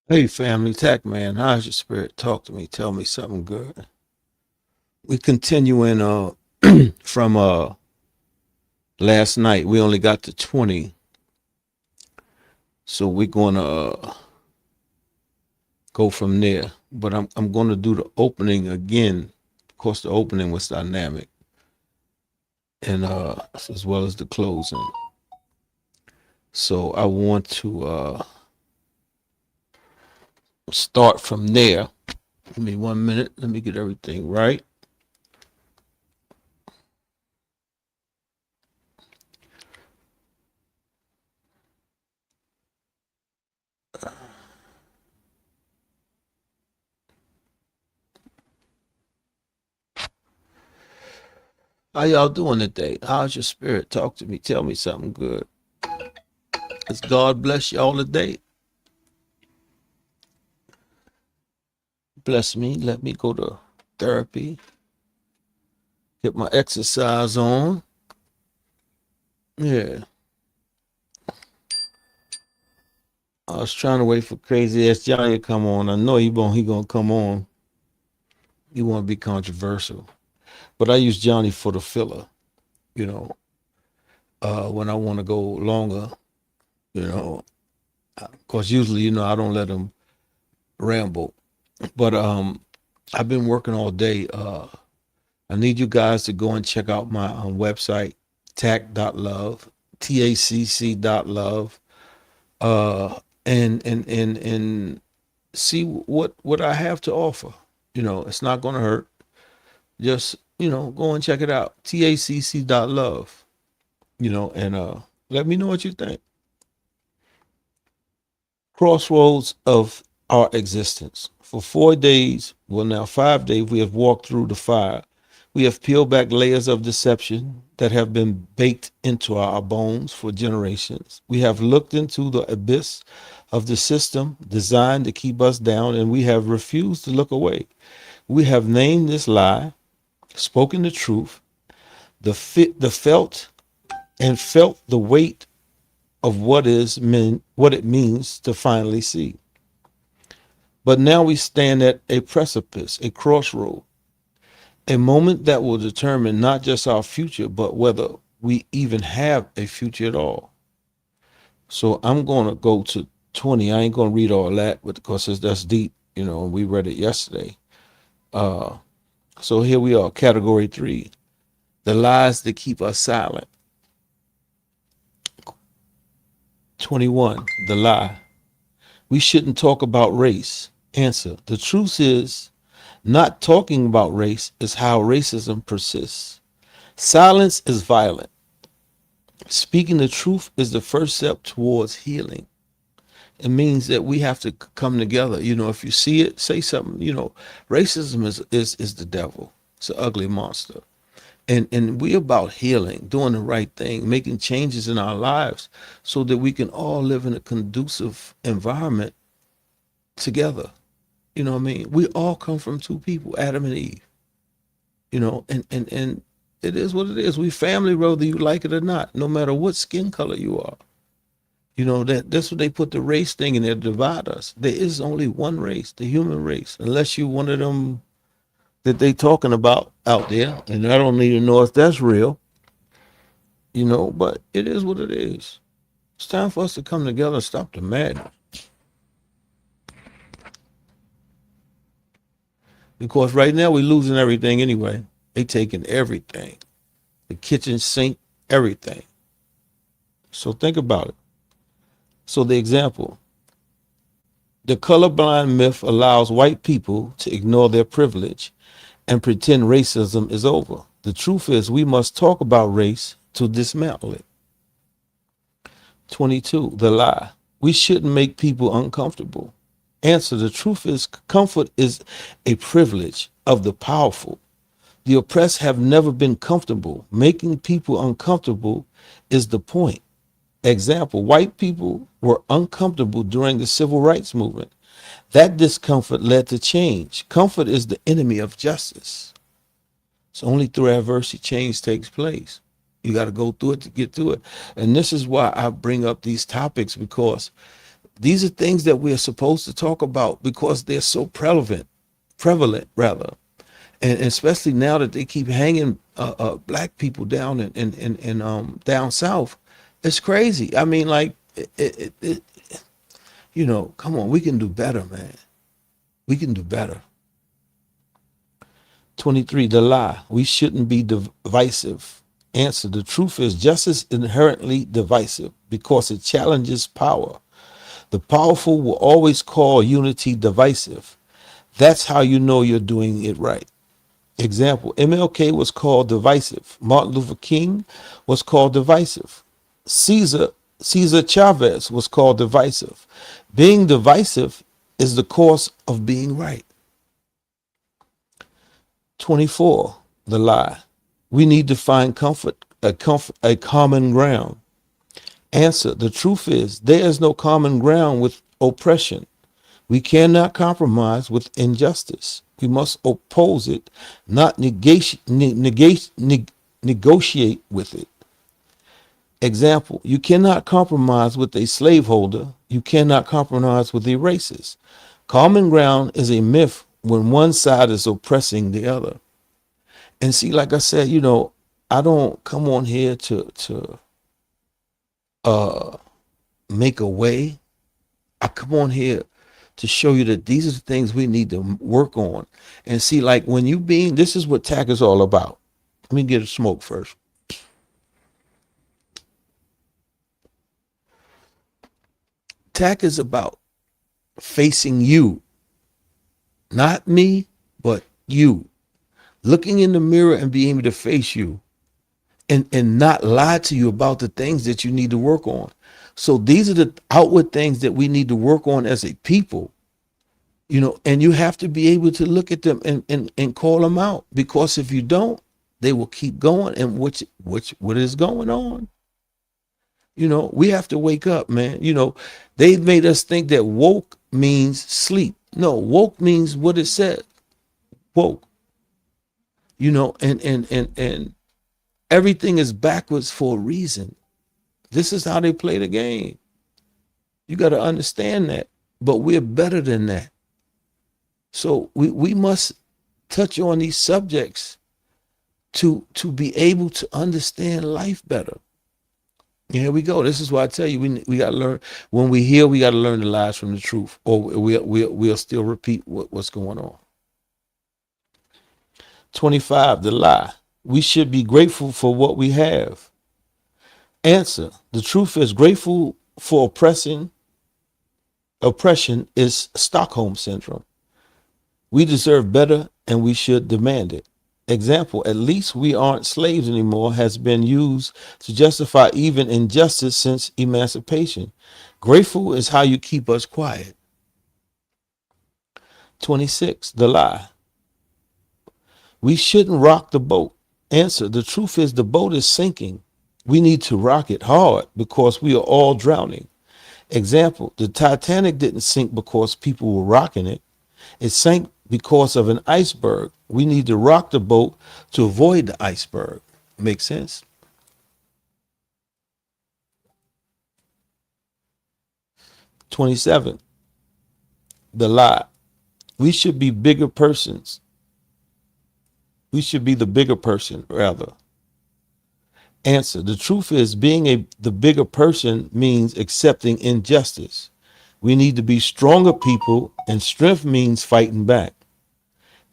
Hey family, TACC man, how's your spirit? Talk to me. Tell me something good. We continuing from last night. We only got to 20, so we're gonna go from there. But I'm gonna do the opening again. Of course, the opening was dynamic, and as well as the closing. So I want to start from there. Give me 1 minute. Let me get everything right. How y'all doing today? How's your spirit? Talk to me. Tell me something good. Does God bless y'all today? Bless me. Let me go to therapy. Get my exercise on. Yeah. I was trying to wait for crazy ass Johnny to come on. I know he gonna come on. He want to be controversial, but I use Johnny for the filler. You know, when I want to go longer. You know, of course, usually I don't let him ramble, but I've been working all day. I need you guys to go and check out my website, tac.love, TACC.love, and see what I have to offer. It's not going to hurt. Just go and check it out, TACC.love. And let me know what you think. Crossroads of our existence. For 4 days, well, now 5 days, we have walked through the fire. We have peeled back layers of deception that have been baked into our bones for generations. We have looked into the abyss of the system designed to keep us down, and we have refused to look away. We have named this lie, spoken the truth, the felt and felt the weight of what it means to finally see. But now we stand at a precipice, a crossroad, a moment that will determine not just our future, but whether we even have a future at all. So I'm going to go to 20. I ain't going to read all that because that's deep, we read it yesterday. Uh, so here we are, category 3, the lies that keep us silent. 21, the lie. We shouldn't talk about race. Answer. The truth is, not talking about race is how racism persists. Silence is violent. Speaking the truth is the first step towards healing. It means that we have to come together. If you see it, say something. Racism is the devil. It's an ugly monster. And we about healing, doing the right thing, making changes in our lives so that we can all live in a conducive environment together. You know what I mean? We all come from two people, Adam and Eve. And it is what it is. We family, whether you like it or not, no matter what skin color you are. That's what they put the race thing in there to divide us. There is only one race, the human race, unless you one of them that they talking about out there. And I don't even know if that's real, but it is what it is. It's time for us to come together and stop the madness. Because right now we're losing everything anyway. They taking everything. The kitchen sink, everything. So think about it. So the example, the colorblind myth allows white people to ignore their privilege and pretend racism is over. The truth is we must talk about race to dismantle it. 22, the lie. We shouldn't make people uncomfortable. Answer, the truth is comfort is a privilege of the powerful. The oppressed have never been comfortable. Making people uncomfortable is the point. Example, white people were uncomfortable during the civil rights movement. That discomfort led to change. Comfort is the enemy of justice. It's only through adversity change takes place. You got to go through it to get through it. And this is why I bring up these topics, because These are things that we are supposed to talk about because they're so prevalent rather. And especially now that they keep hanging black people down in down south, it's crazy. I mean, like, come on, we can do better, man. We can do better. 23, the lie. We shouldn't be divisive. Answer, the truth is justice inherently divisive because it challenges power. The powerful will always call unity divisive. That's how you know you're doing it right. Example, MLK was called divisive. Martin Luther King was called divisive. Cesar Chavez was called divisive. Being divisive is the course of being right. 24, the lie. We need to find a common ground. Answer, the truth is there is no common ground with oppression. We cannot compromise with injustice. We must oppose it, not negotiate with it. Example, you cannot compromise with a slaveholder. You cannot compromise with a racist. Common ground is a myth when one side is oppressing the other. And see, like I said, I don't come on here to make a way. I come on here to show you that these are the things we need to work on. And see, like when this is what TACC is all about. Let me get a smoke first. TACC is about facing you, not me, but you. Looking in the mirror and being able to face you and not lie to you about the things that you need to work on. So these are the outward things that we need to work on as a people, and you have to be able to look at them and call them out, because if you don't, they will keep going. And what is going on? We have to wake up, man. They've made us think that woke means sleep. No, woke means what it said. Woke. And everything is backwards for a reason. This is how they play the game. You got to understand that. But we're better than that. So we must touch on these subjects to be able to understand life better. Here we go. This is why I tell you we got to learn. When we heal, we got to learn the lies from the truth, or we'll still repeat what's going on. 25, the lie. We should be grateful for what we have. Answer, the truth is grateful for oppression is Stockholm Syndrome. We deserve better and we should demand it. Example, at least we aren't slaves anymore has been used to justify even injustice since emancipation. Grateful is how you keep us quiet. 26, the lie. We shouldn't rock the boat. Answer, the truth is the boat is sinking. We need to rock it hard because we are all drowning. Example, the Titanic didn't sink because people were rocking it. It sank because of an iceberg. We need to rock the boat to avoid the iceberg. Make sense? 27, the lie. We should be bigger persons. We should be the bigger person, rather. Answer, the truth is being the bigger person means accepting injustice. We need to be stronger people, and strength means fighting back.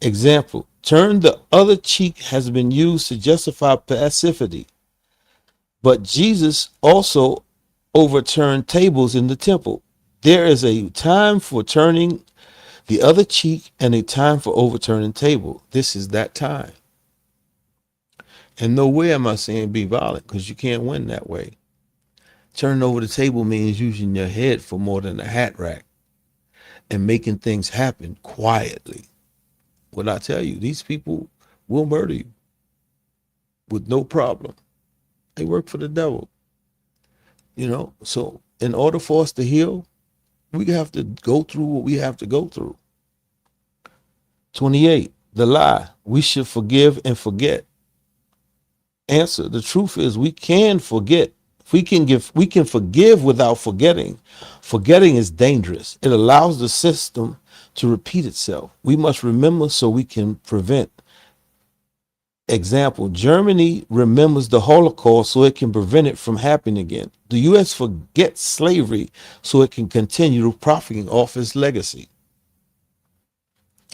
Example, turn the other cheek has been used to justify passivity, but Jesus also overturned tables in the temple. There is a time for turning the other cheek and a time for overturning table. This is that time. And no way am I saying be violent, because you can't win that way. Turning over the table means using your head for more than a hat rack and making things happen quietly. What I tell you, these people will murder you with no problem. They work for the devil. So in order for us to heal, we have to go through what we have to go through. 28, the lie. We should forgive and forget. Answer, the truth is we can forget we can forgive without forgetting. Forgetting is dangerous. It allows the system to repeat itself. We must remember so we can prevent. Example, Germany remembers the Holocaust so it can prevent it from happening again. The U.S. forgets slavery so it can continue profiting off its legacy.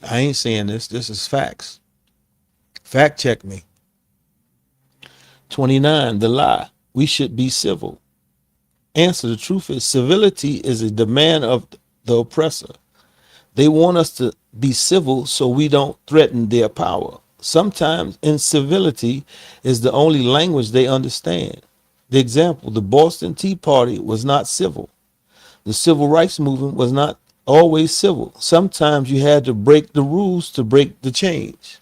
I ain't saying this. This is facts. Fact check me. 29, the lie. We should be civil. Answer, the truth is civility is a demand of the oppressor. They want us to be civil so we don't threaten their power. Sometimes incivility is the only language they understand. The example, the Boston Tea Party was not civil. The civil rights movement was not always civil. Sometimes you had to break the rules to break the change.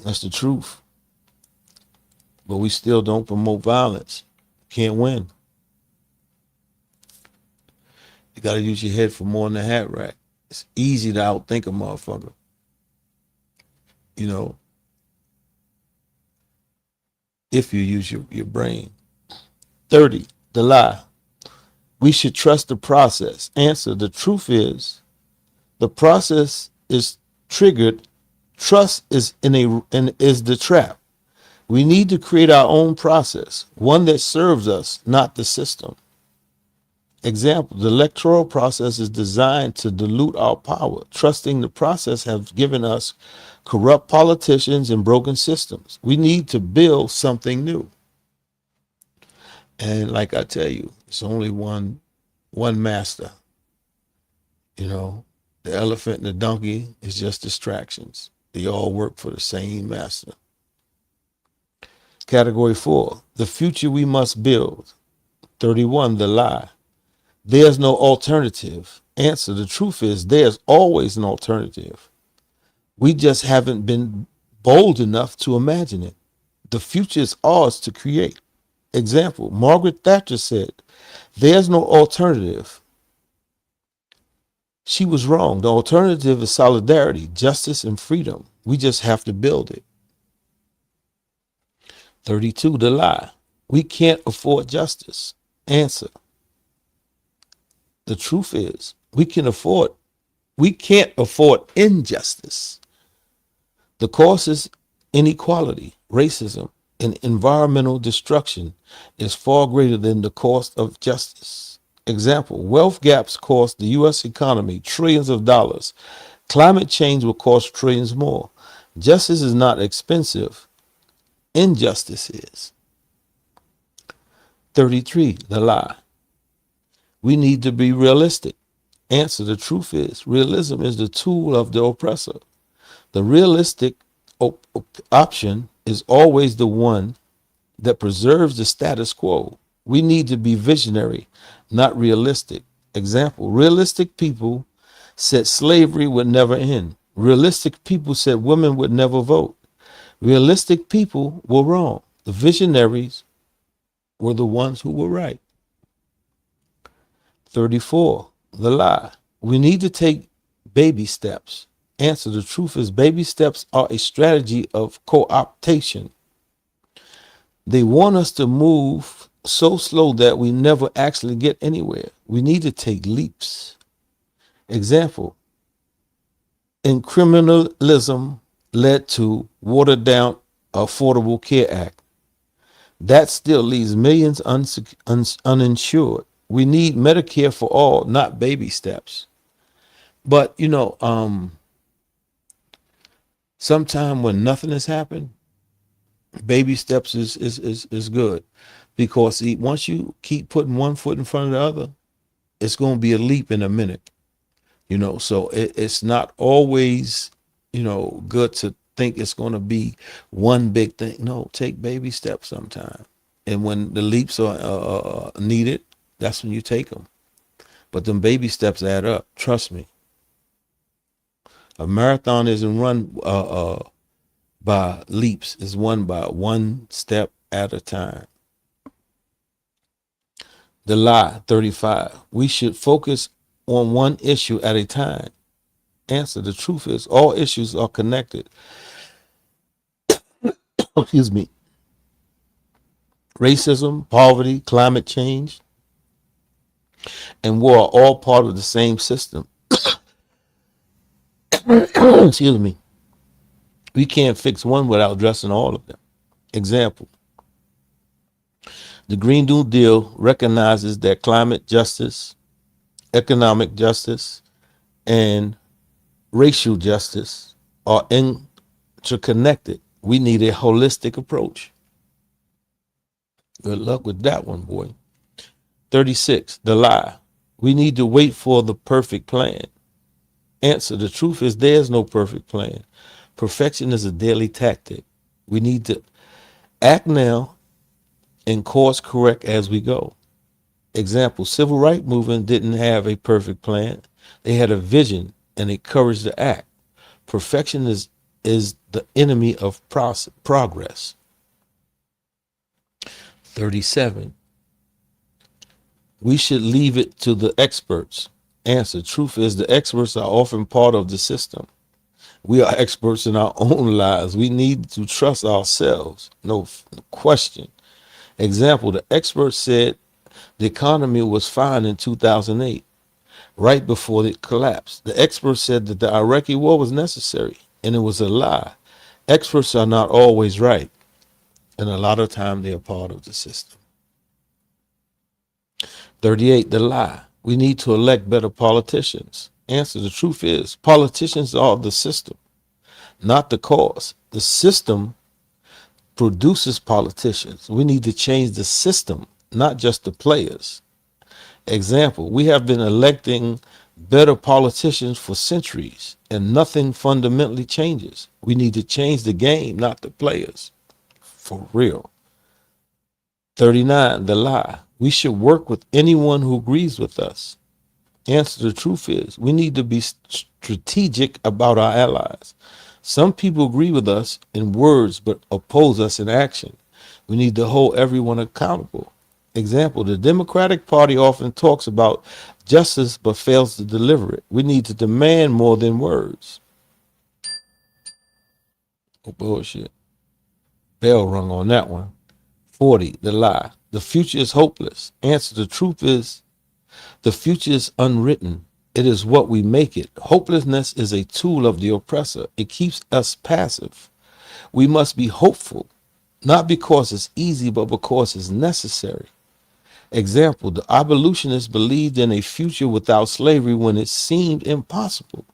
That's the truth. But we still don't promote violence. Can't win. You got to use your head for more than a hat rack. It's easy to outthink a motherfucker. You know, if you use your brain. 30, the lie. We should trust the process. Answer, the truth is the process is triggered. Trust is is the trap. We need to create our own process, one that serves us, not the system. Example, the electoral process is designed to dilute our power. Trusting the process has given us corrupt politicians and broken systems. We need to build something new. And like I tell you, it's only one master. You know, the elephant and the donkey is just distractions. They all work for the same master. Category 4, the future we must build. 31, the lie. There's no alternative. Answer, the truth is there's always an alternative. We just haven't been bold enough to imagine it. The future is ours to create. Example, Margaret Thatcher said, there's no alternative. She was wrong. The alternative is solidarity, justice, and freedom. We just have to build it. 32, the lie. We can't afford justice. Answer, the truth is we can't afford injustice. The cost is inequality, racism, and environmental destruction is far greater than the cost of justice. Example, wealth gaps cost the U.S. economy trillions of dollars. Climate change will cost trillions more. Justice is not expensive. Injustice is. 33, the lie. We need to be realistic. Answer, the truth is realism is the tool of the oppressor. The realistic option is always the one that preserves the status quo. We need to be visionary, not realistic. Example, realistic people said slavery would never end. Realistic people said women would never vote. Realistic people were wrong. The visionaries were the ones who were right. 34, the lie. We need to take baby steps. Answer, the truth is baby steps are a strategy of co-optation. They want us to move so slow that we never actually get anywhere. We need to take leaps. Example, criminalism led to watered down Affordable Care Act. That still leaves millions uninsured. We need Medicare for all, not baby steps. But sometime when nothing has happened, baby steps is good, because once you keep putting one foot in front of the other, it's going to be a leap in a minute. So it's not always good to think it's going to be one big thing. No, take baby steps sometime, and when the leaps are needed, that's when you take them. But them baby steps add up. Trust me. A marathon isn't run by leaps. It's won by one step at a time. The lie, 35. We should focus on one issue at a time. Answer, the truth is all issues are connected. Excuse me. Racism, poverty, climate change, and war are all part of the same system. Excuse me. We can't fix one without addressing all of them. Example, the Green New Deal recognizes that climate justice, economic justice, and racial justice are interconnected. We need a holistic approach. Good luck with that one, boy. 36, the lie. We need to wait for the perfect plan. Answer, the truth is there's no perfect plan. Perfection is a daily tactic. We need to act now and course correct as we go. Example, civil rights movement didn't have a perfect plan. They had a vision and a courage to act. Perfection is the enemy of progress. 37. We should leave it to the experts. Answer, truth is the experts are often part of the system. We are experts in our own lives. We need to trust ourselves. No question. Example, the experts said the economy was fine in 2008, right before it collapsed. The experts said that the Iraqi war was necessary, and it was a lie. Experts are not always right, and a lot of time they are part of the system. 38, the lie. We need to elect better politicians. Answer, the truth is politicians are the system, not the cause. The system produces politicians. We need to change the system, not just the players. Example, we have been electing better politicians for centuries and nothing fundamentally changes. We need to change the game, not the players. For real. 39, the lie. We should work with anyone who agrees with us. Answer, the truth is we need to be strategic about our allies. Some people agree with us in words but oppose us in action. We need to hold everyone accountable. Example, the Democratic Party often talks about justice but fails to deliver it. We need to demand more than words. Oh, bullshit. Bell rung on that one. 40, the lie. The future is hopeless. Answer, the truth is the future is unwritten. It is what we make it. Hopelessness is a tool of the oppressor. It keeps us passive. We must be hopeful, not because it's easy, but because it's necessary. Example, the abolitionists believed in a future without slavery when it seemed impossible.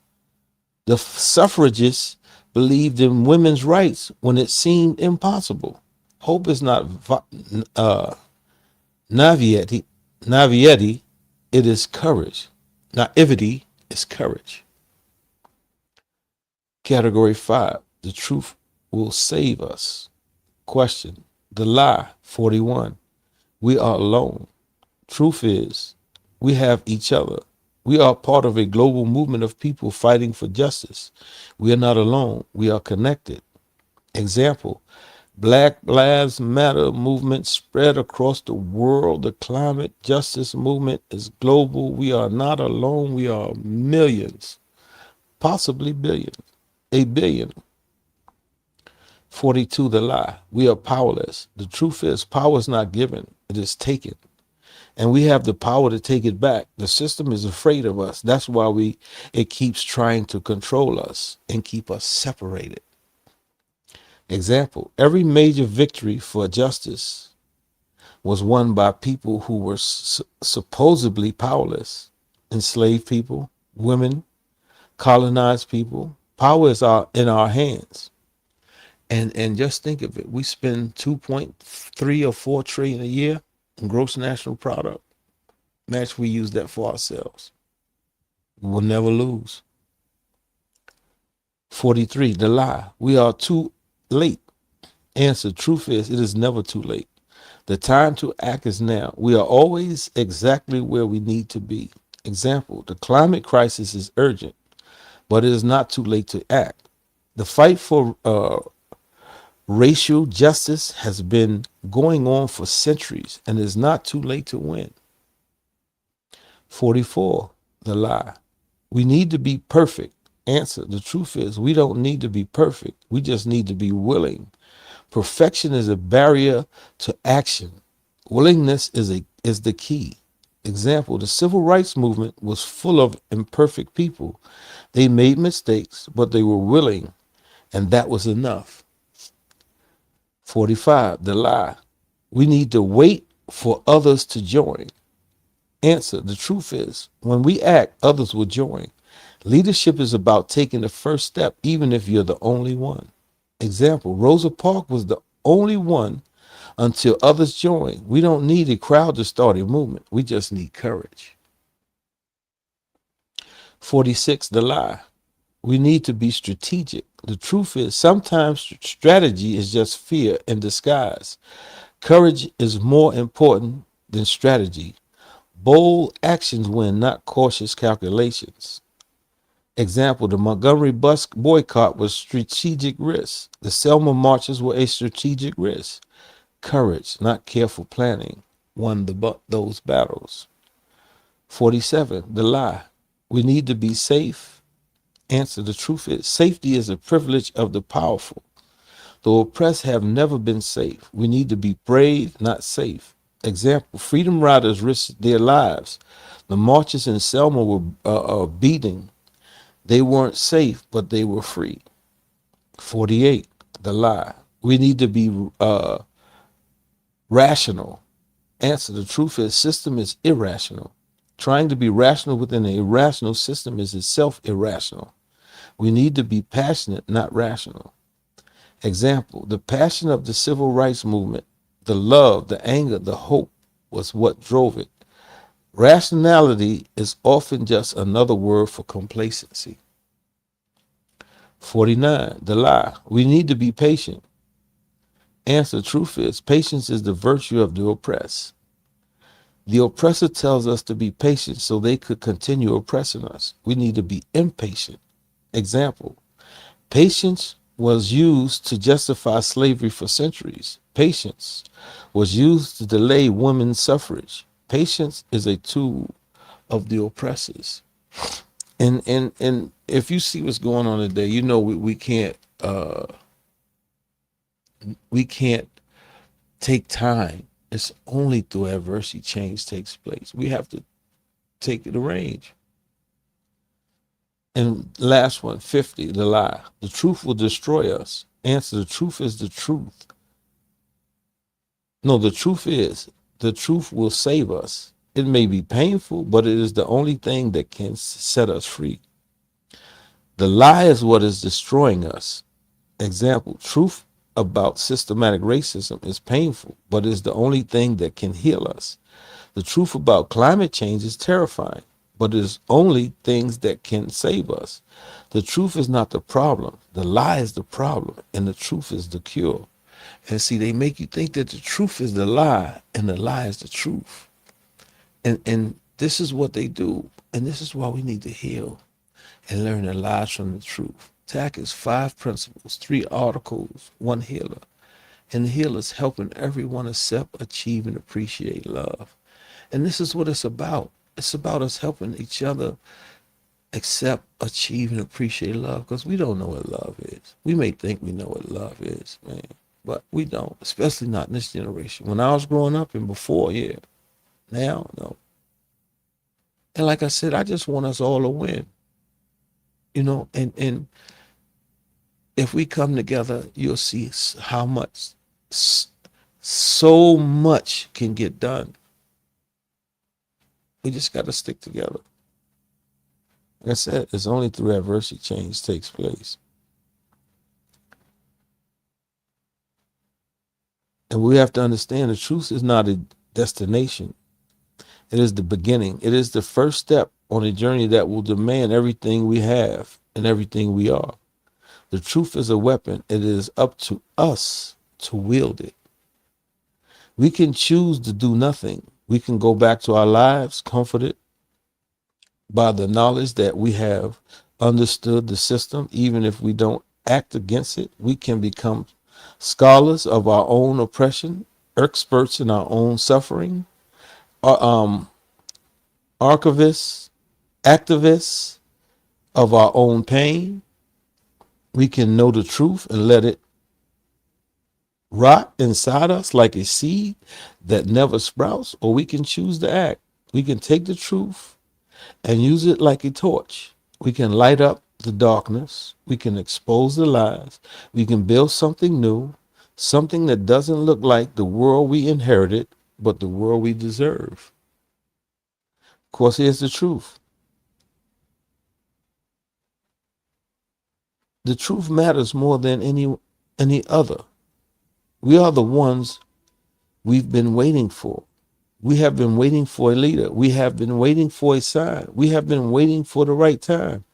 The suffragists believed in women's rights when it seemed impossible. Hope is not naivety, it is courage. Naivety is courage. Category 5, the truth will save us. Question, the lie. 41, we are alone. Truth is, we have each other. We are part of a global movement of people fighting for justice. We are not alone. We are connected. Example, Black Lives Matter movement spread across the world. The climate justice movement is global. We are not alone. We are millions, possibly billions, a billion. 42, the lie. We are powerless. The truth is power is not given. It is taken. And we have the power to take it back. The system is afraid of us. That's why it keeps trying to control us and keep us separated. Example, every major victory for justice was won by people who were supposedly powerless. Enslaved people, women, colonized people. Power is in our hands. And just think of it. We spend 2.3 or 4 trillion a year in gross national product. Match, we use that for ourselves. We'll never lose. 43, the lie. We are too late. Answer, truth is it is never too late. The time to act is now. We are always exactly where we need to be. Example, the climate crisis is urgent, but it is not too late to act. The fight for racial justice has been going on for centuries, and it is not too late to win. 44, the lie. We need to be perfect. Answer, the truth is we don't need to be perfect. We just need to be willing. Perfection is a barrier to action. Willingness is the key. Example, the civil rights movement was full of imperfect people. They made mistakes, but they were willing, and that was enough. 45, the lie. We need to wait for others to join. Answer, the truth is, when we act, others will join. Leadership is about taking the first step, even if you're the only one. Example, Rosa Parks was the only one until others join. We don't need a crowd to start a movement. We just need courage. 46, the lie. We need to be strategic. The truth is, sometimes strategy is just fear in disguise. Courage is more important than strategy. Bold actions win, not cautious calculations. Example, the Montgomery bus boycott was strategic risk. The Selma marches were a strategic risk. Courage, not careful planning, won those battles. 47, the lie. We need to be safe. Answer, the truth is, safety is a privilege of the powerful. The oppressed have never been safe. We need to be brave, not safe. Example, freedom riders risked their lives. The marches in Selma were beating. They weren't safe, but they were free. 48, the lie. We need to be rational. Answer, the truth is, system is irrational. Trying to be rational within an irrational system is itself irrational. We need to be passionate, not rational. Example, the passion of the civil rights movement, the love, the anger, the hope was what drove it. Rationality is often just another word for complacency. 49, the lie. We need to be patient. Answer, the truth is, patience is the virtue of the oppressed. The oppressor tells us to be patient so they could continue oppressing us. We need to be impatient. Example, patience was used to justify slavery for centuries. Patience was used to delay women's suffrage. Patience is a tool of the oppressors. And if you see what's going on today, you know we can't take time. It's only through adversity change takes place. We have to take the range. And last one, 50, the lie. The truth will destroy us. Answer, the truth is the truth. No, the truth will save us. It may be painful, but it is the only thing that can set us free. The lie is what is destroying us. Example, truth about systematic racism is painful, but is the only thing that can heal us. The truth about climate change is terrifying, but it is only things that can save us. The truth is not the problem. The lie is the problem, and the truth is the cure. And see, they make you think that the truth is the lie, and the lie is the truth. And this is what they do, and this is why we need to heal and learn the lies from the truth. TACC is 5 principles, 3 articles, 1 healer. And the healer is helping everyone accept, achieve, and appreciate love. And this is what it's about. It's about us helping each other accept, achieve, and appreciate love, because we don't know what love is. We may think we know what love is, man, but we don't, especially not in this generation. When I was growing up and before, yeah. Now, no. And like I said, I just want us all to win. And if we come together, you'll see how much, so much can get done. We just got to stick together. Like I said, it's only through adversity change takes place. And we have to understand the truth is not a destination. It is the beginning. It is the first step on a journey that will demand everything we have and everything we are. The truth is a weapon. It is up to us to wield it. We can choose to do nothing. We can go back to our lives comforted by the knowledge that we have understood the system. Even if we don't act against it, we can become scholars of our own oppression, experts in our own suffering, archivists, activists of our own pain. We can know the truth and let it rot inside us like a seed that never sprouts, or we can choose to act. We can take the truth and use it like a torch. We can light up the darkness. We can expose the lies. We can build something new, something that doesn't look like the world we inherited, but the world we deserve. Of course, here's the truth. The truth matters more than any other. We are the ones we've been waiting for. We have been waiting for a leader. We have been waiting for a sign. We have been waiting for the right time.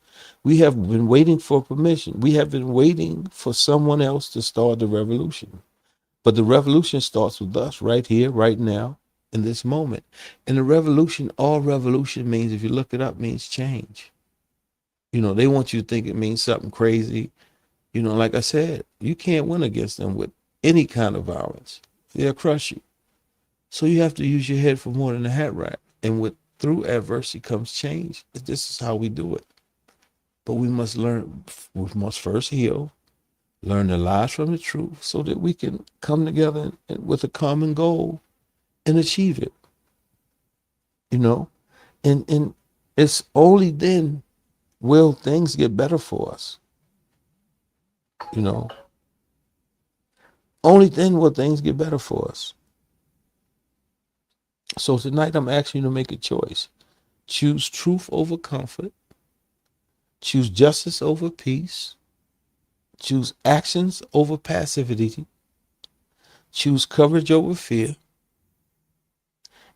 We have been waiting for permission. We have been waiting for someone else to start the revolution. But the revolution starts with us right here, right now, in this moment. And the revolution, all revolution means, if you look it up, means change. You know, they want you to think it means something crazy. You know, like I said, you can't win against them with any kind of violence. They'll crush you. So you have to use your head for more than a hat rack. And with through adversity comes change. This is how we do it. But we must learn, we must first heal, learn the lies from the truth so that we can come together with a common goal and achieve it. You know? And it's only then will things get better for us. You know? Only then will things get better for us. So tonight I'm asking you to make a choice. Choose truth over comfort. Choose justice over peace. Choose actions over passivity. Choose courage over fear.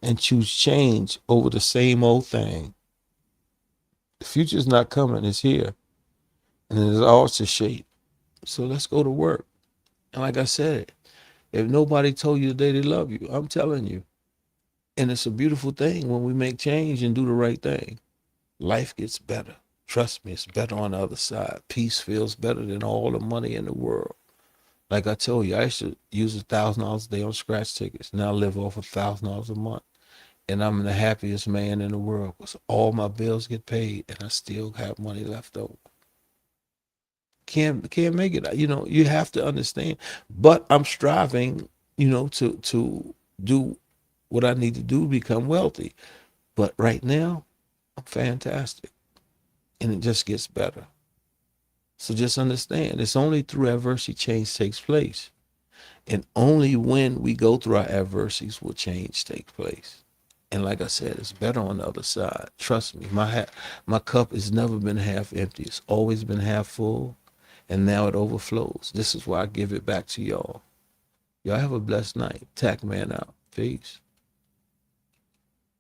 And choose change over the same old thing. The future's not coming, it's here. And it is ours to shape. So let's go to work. And like I said, if nobody told you today they love you, I'm telling you. And it's a beautiful thing when we make change and do the right thing. Life gets better. Trust me, it's better on the other side. Peace feels better than all the money in the world. Like I told you, I used to use $1,000 a day on scratch tickets. Now I live off $1,000 a month. And I'm the happiest man in the world because all my bills get paid and I still have money left over. Can't make it. You know, you have to understand. But I'm striving, you know, to do what I need to do to become wealthy. But right now, I'm fantastic. And it just gets better. So just understand, it's only through adversity change takes place. And only when we go through our adversities will change take place. And like I said, it's better on the other side. Trust me, my cup has never been half empty. It's always been half full, and now it overflows. This is why I give it back to y'all. Y'all have a blessed night. TACC Man out. Peace.